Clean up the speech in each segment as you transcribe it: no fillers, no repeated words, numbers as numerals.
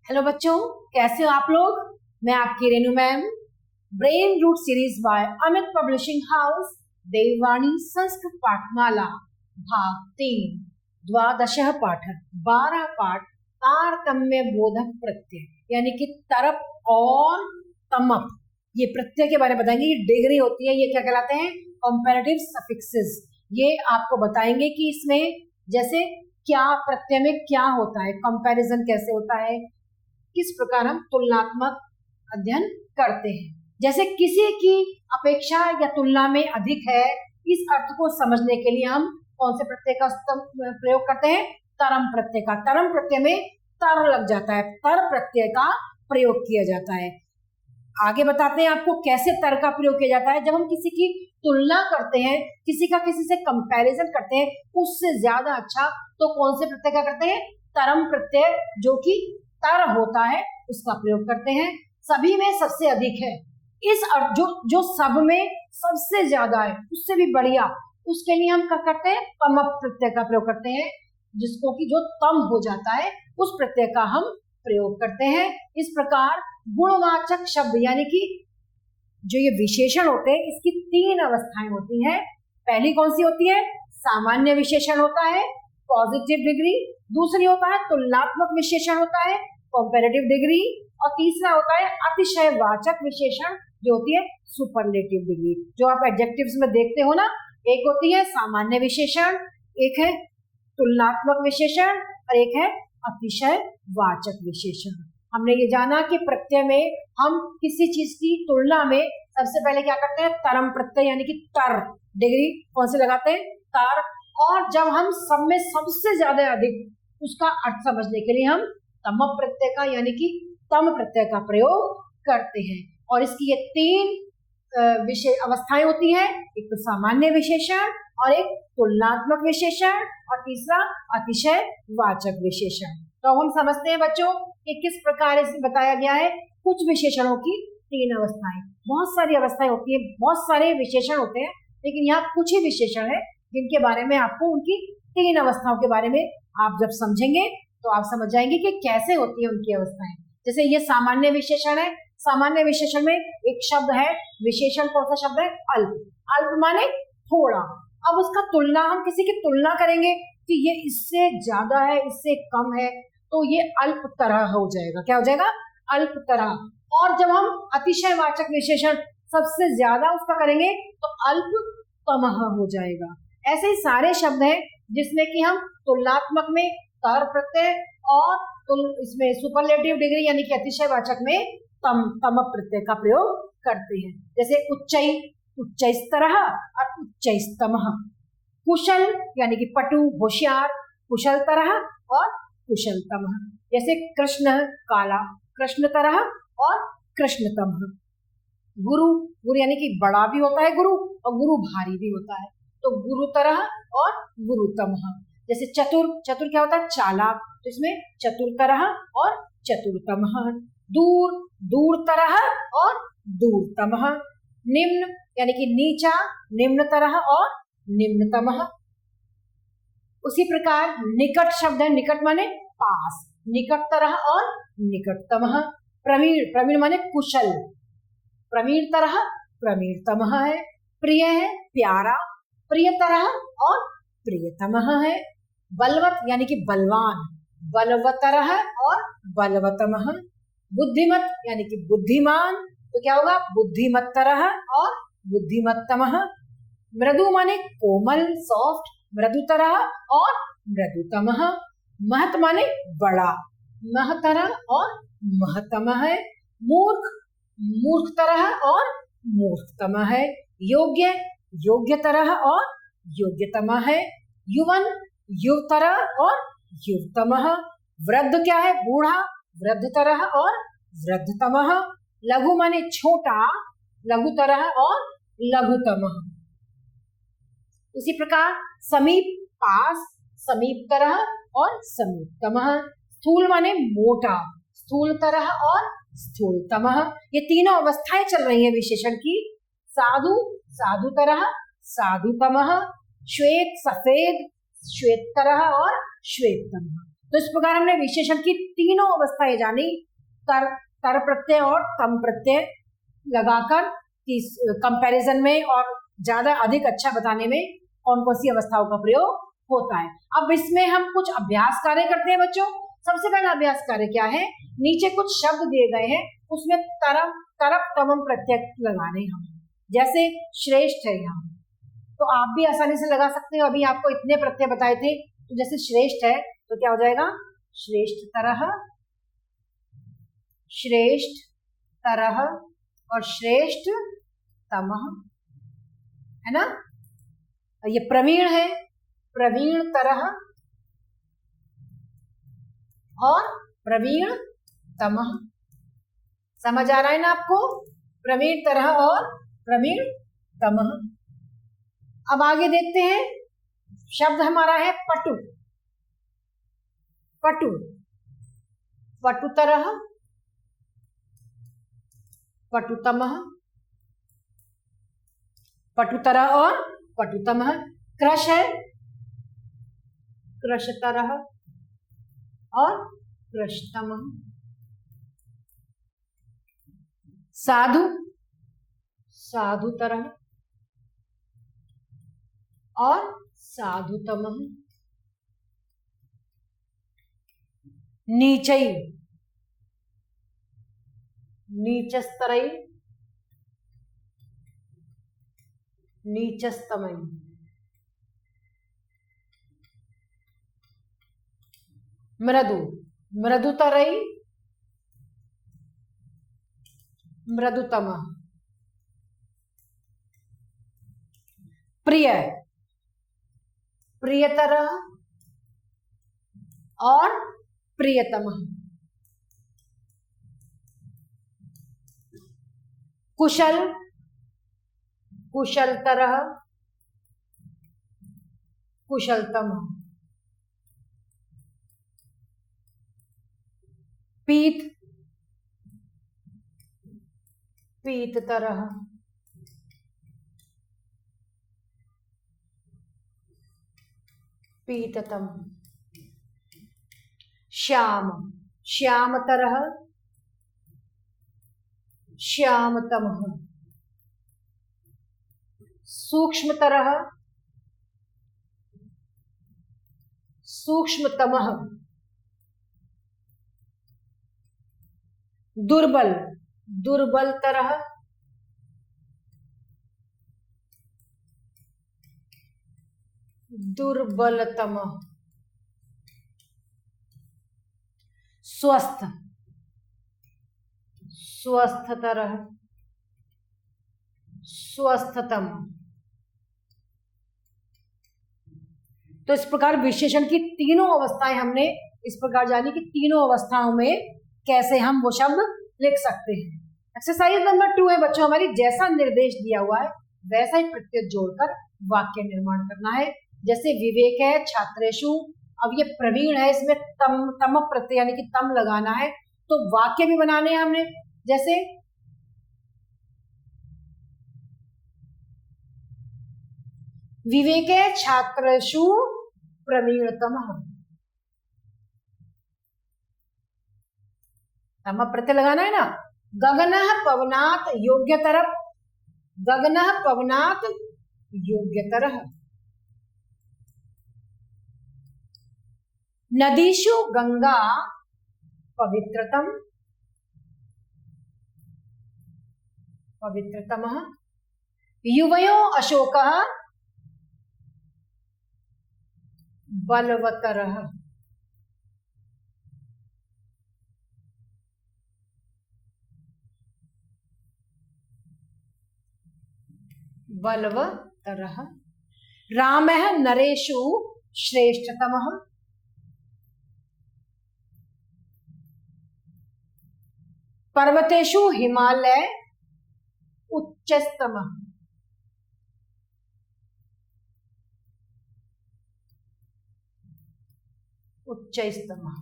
Hello बच्चों, कैसे हो आप लोग। मैं आपकी Renu ma'am. Brain root series by Amit publishing house, Devvani Sanskrit पाठमाला, भाग 3, द्वादशः पाठ, 12 पाठ, तारतम्य बोधक प्रत्यय यानी कि तरप और तमप। ये प्रत्यय के बारे में बताएंगे। ये डिग्री होती है, ये क्या कहलाते हैं, कंपैरेटिव सफिक्सेस। ये आपको बताएंगे कि इसमें जैसे क्या प्रत्यय में क्या होता है, कंपैरिजन कैसे होता है, किस प्रकार हम तुलनात्मक अध्ययन करते हैं। जैसे किसी की अपेक्षा या तुलना में अधिक है, इस अर्थ को समझने के लिए हम कौन से प्रत्यय का प्रयोग करते हैं, तरम प्रत्यय का। तरम प्रत्यय में तर लग जाता है, तर प्रत्यय का प्रयोग किया जाता है। आगे बताते हैं आपको कैसे तर का प्रयोग किया जाता है। जब हम किसी की तुलना करते हैं, किसी का किसी से कंपैरिजन करते हैं, उससे ज्यादा अच्छा, तो कौन से प्रत्यय का करते हैं, तरम प्रत्यय जो कि तर होता है उसका प्रयोग करते हैं। सभी में सबसे अधिक है, इस अर्थ जो सब में सबसे ज्यादा है, उससे भी बढ़िया, उसके लिए हम क्या करते हैं, तम प्रत्यय का प्रयोग करते हैं। जिसको कि जो तम हो जाता है उस प्रत्यय का हम प्रयोग करते हैं। इस प्रकार गुणवाचक शब्द यानी कि जो ये विशेषण होते हैं, इसकी 3 अवस्थाएं होती हैं। पहली कौन सी होती है, सामान्य विशेषण होता है, पॉजिटिव डिग्री। दूसरी होता है तुलनात्मक विशेषण होता है, कंपैरेटिव डिग्री। और तीसरा होता है अतिशयवाचक विशेषण जो होती है सुपरलेटिव डिग्री। जो आप एडजेक्टिव्स में देखते हो ना, एक होती है सामान्य विशेषण, एक है तुलनात्मक विशेषण और एक है अतिशयवाचक विशेषण। हमने ये जाना कि प्रत्यय में हम किसी चीज की तुलना में सबसे पहले क्या करते हैं, तरम प्रत्यय यानी कि तर डिग्री कौन से लगाते हैं, तर। और जब हम सब में सबसे ज्यादा अधिक, उसका अर्थ समझने के लिए हम तम प्रत्यय का यानी कि तम प्रत्यय का प्रयोग करते हैं। और इसकी ये 3 विषय अवस्थाएं होती हैं, एक तो सामान्य विशेषण और एक तुलनात्मक विशेषण और तीसरा अतिशयवाचक विशेषण। तो हम समझते हैं बच्चों कि किस प्रकार इसमें बताया गया है कुछ विशेषणों की 3 अवस्थाएं। बहुत सारी अवस्थाएं होती है, बहुत सारे विशेषण होते हैं, लेकिन यहाँ कुछ ही विशेषण है जिनके बारे में आपको उनकी 3 अवस्थाओं के बारे में आप जब समझेंगे तो आप समझ जाएंगे कि कैसे होती है उनकी अवस्थाएं। जैसे ये सामान्य विशेषण है, सामान्य विशेषण में एक शब्द है, विशेषण कौन सा शब्द है, अल्प। अल्प माने थोड़ा। अब उसका तुलना, हम किसी की तुलना करेंगे कि ये इससे ज्यादा है, इससे कम है, तो ये अल्प तरह हो जाएगा। क्या हो जाएगा, अल्प तरह। और जब हम अतिशयवाचक विशेषण सबसे ज्यादा उसका करेंगे तो अल्प तमह हो जाएगा। ऐसे सारे शब्द हैं जिसमें कि हम तुलनात्मक में तर प्रत्यय और इसमें सुपरलेटिव डिग्री यानी कि अतिशयवाचक में तम प्रत्यय का प्रयोग करते हैं। जैसे उच्चई, उच्चैस्तरः और उच्चैस्तमः। कुशल यानी कि पटु, होशियार, कुशलतरः और कुशलतमः। जैसे कृष्ण काला, कृष्णतरः और कृष्णतमः। गुरु, गुरु यानी कि बड़ा भी होता है गुरु और गुरु भारी भी होता है, तो गुरुतरः और गुरुतमः। जैसे चतुर, चतुर क्या होता है, चालाक, तो इसमें चतुरतरः और चतुरतमः। दूर, दूरतरः और दूरतमः। निम्न यानी कि नीचा, निम्नतरः और निम्नतमः। उसी प्रकार निकट शब्द है, निकट माने पास, निकटतरः और निकटतमः। प्रवीण, प्रवीण माने कुशल, प्रवीणतरः प्रवीणतमः है। प्रिय है, प्यारा, प्रियतरः और प्रियतमः है। बलवत यानी कि बलवान, बलवतरः और बलवतमः। बुद्धिमत यानी कि बुद्धिमान, तो क्या होगा, बुद्धिमत्तरः और बुद्धिमत्तमः। मृदु माने कोमल, सॉफ्ट, मृदुतरः और मृदुतमः। महत माने बड़ा, महतरः और महतमः है। मूर्ख, मूर्खतरः और मूर्खतमः है। योग्य, योग्यतरः और योग्यतमः है। युवन, युवतरः और युवतमः। वृद्ध क्या है, बूढ़ा, वृद्धतरः और वृद्धतमः। लघु माने छोटा, लघुतरः और लघुतमः। उसी प्रकार समीप, पास, समीपतरः और समीपतमः। स्थूल माने मोटा, स्थूलतरः और स्थूलतमः। ये तीनों अवस्थाएं चल रही हैं विशेषण की। साधु, साधुतरः, साधुतमः। श्वेत, सफेद, श्वेततरः और श्वेततमः। तो इस प्रकार हमने विशेषण की तीनों अवस्थाएं जानी, तर प्रत्यय और तम प्रत्यय लगाकर कंपैरिजन में और ज्यादा अधिक अच्छा बताने में कौन कौन सी अवस्थाओं का प्रयोग होता है। अब इसमें हम कुछ अभ्यास कार्य करते हैं बच्चों। सबसे पहला अभ्यास कार्य क्या है, नीचे कुछ शब्द दिए गए हैं, उसमें तरप तमम प्रत्यय लगाने हम, जैसे श्रेष्ठ है यहाँ, तो आप भी आसानी से लगा सकते हो। अभी आपको इतने प्रत्यय बताए थे, तो जैसे श्रेष्ठ है तो क्या हो जाएगा, श्रेष्ठ तरह, श्रेष्ठ तरह और श्रेष्ठ तमः, है ना। ये प्रवीण है, प्रवीण तरह और प्रवीण तमः। समझ आ रहा है ना आपको, प्रवीण तरह और प्रवीण तमः। अब आगे देखते हैं, शब्द हमारा है पटु, पटु, पटुतरः, पटुतमः, पटुतरः और पटुतमः। कृश है, कृशतरः और कृशतमः। साधु, साधुतरः और साधुतमः। नीचै, नीचस्तरै, नीचस्तमै। मृदु, मृदुतरै, मृदुतमः। प्रिय, प्रियतरः और प्रियतमः। कुशल, कुशलतरः, कुशलतमः। पीत, पीततरः, पीततमः। श्याम, श्यामतरः, श्यामतमः। सूक्ष्मतरः, सूक्ष्मतमः। दुर्बल, दुर्बलतरः, दुर्बलतमः। स्वस्थ, स्वस्थतरः, स्वस्थतम। तो इस प्रकार विशेषण की तीनों अवस्थाएं हमने इस प्रकार जानी कि तीनों अवस्थाओं में कैसे हम वो शब्द लिख सकते हैं। एक्सरसाइज नंबर 2 है बच्चों हमारी, जैसा निर्देश दिया हुआ है वैसा ही प्रत्यय जोड़कर वाक्य निर्माण करना है। जैसे विवेक है छात्रेषु, अब ये प्रवीण है, इसमें तम प्रत्यय यानी कि तम लगाना है, तो वाक्य भी बनाने हैं हमने। जैसे विवेके छात्रेषु प्रवीणतमः, तम प्रत्यय लगाना है ना। गगनः पवनात् योग्यतरः, गगनः पवनात् योग्यतरः। नदीषु गंगा पवित्रतम, पवित्रतमः। युवयो अशोकः बलवतरः, बलवतरः। रामः नरेषु श्रेष्ठतमः, पर्वतेषु हिमालय उच्चतमः। उच्चतमः,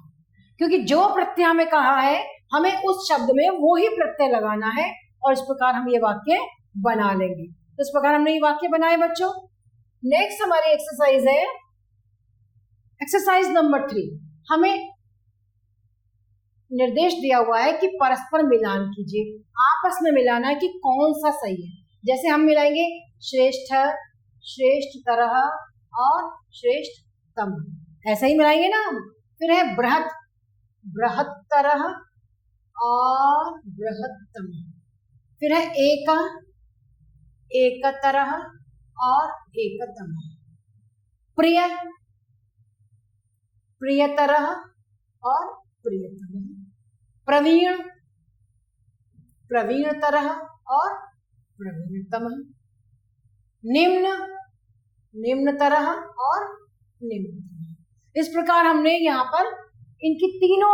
क्योंकि जो प्रत्यय हमें कहा है हमें उस शब्द में वो ही प्रत्यय लगाना है और इस प्रकार हम ये वाक्य बना लेंगे। तो इस प्रकार हमने ये वाक्य बनाए बच्चों। नेक्स्ट हमारी एक्सरसाइज है एक्सरसाइज नंबर 3। हमें निर्देश दिया हुआ है कि परस्पर मिलान कीजिए, आपस में मिलाना है कि कौन सा सही है। जैसे हम मिलाएंगे श्रेष्ठ, श्रेष्ठतरः और श्रेष्ठतम, ऐसा ही मिलाएंगे ना हम। फिर है बृहत, बृहत्तरः और बृहत्तम। फिर है एक, एकतरः और एकतम। प्रिय, प्रियतरः और प्रियतम। प्रवीण, प्रवीणतरः और प्रवीणतम। निम्न, निम्नतरः और निम्नतम। इस प्रकार हमने यहाँ पर इनकी तीनों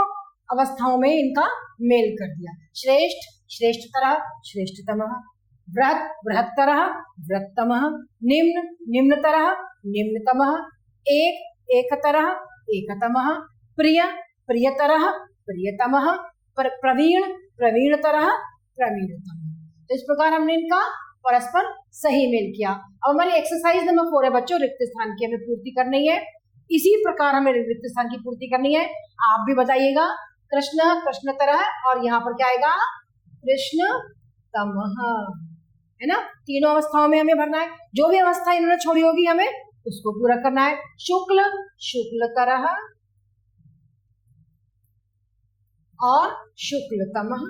अवस्थाओं में इनका मेल कर दिया। श्रेष्ठ, श्रेष्ठतरः, श्रेष्ठतमः। बृहत्, बृहत्तरः, बृहत्तमः। निम्न, निम्नतरः, निम्नतमः। एक, एकतरः, एकतमः। प्रिय, प्रियतरः, प्रियतमः। प्रवीण, प्रवीणतरः, प्रवीणतमः। तो इस प्रकार हमने इनका परस्पर सही मेल किया। अब हमारी एक्सरसाइज नंबर 4 है बच्चों, रिक्त स्थान की हमें पूर्ति करनी है। इसी प्रकार हमें रिक्त स्थान की पूर्ति करनी है। आप भी बताइएगा। कृष्ण, कृष्णतरः, और यहाँ पर क्या आएगा? कृष्णतमः, है ना। तीनों अवस्थाओं में हमें भरना है। जो भी अवस्था इन्होंने छोड़ी होगी हमें उसको पूरा करना है। शुक्ल, शुक्लतरः और शुक्लतमः,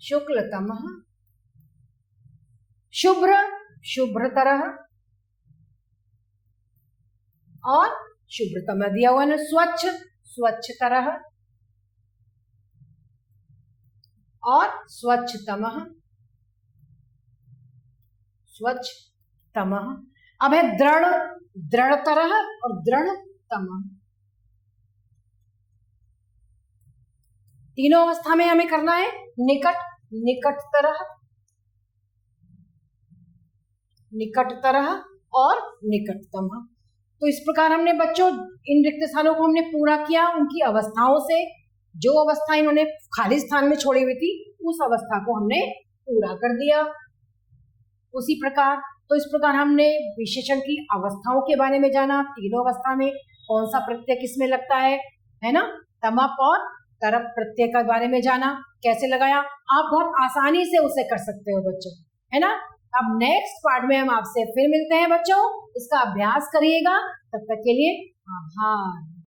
शुक्लतमः। शुभ्र, शुभ्रतरः और शुभ्रतम दिया हुआ है। स्वच्छ, स्वच्छतरः और स्वच्छतमः, स्वच्छतमः। अब है दृढ़, दृढ़तरः और दृढ़तमः। तीनों अवस्था में हमें करना है। निकट, निकटतरः, निकटतरः और निकटतमः। तो इस प्रकार हमने बच्चों इन रिक्त स्थानों को हमने पूरा किया। उनकी अवस्थाओं से, जो अवस्था इन्होंने खाली स्थान में छोड़ी हुई थी उस अवस्था को हमने पूरा कर दिया। उसी प्रकार तो इस प्रकार हमने विशेषण की अवस्थाओं के बारे में जाना। तीनों अवस्था में कौन सा प्रत्यय किसमें लगता है ना। तमप और तरप प्रत्यय के बारे में जाना, कैसे लगाया। आप बहुत आसानी से उसे कर सकते हो बच्चों, है ना। अब नेक्स्ट पार्ट में हम आपसे फिर मिलते हैं बच्चों। इसका अभ्यास करिएगा। तब तक के लिए आभार।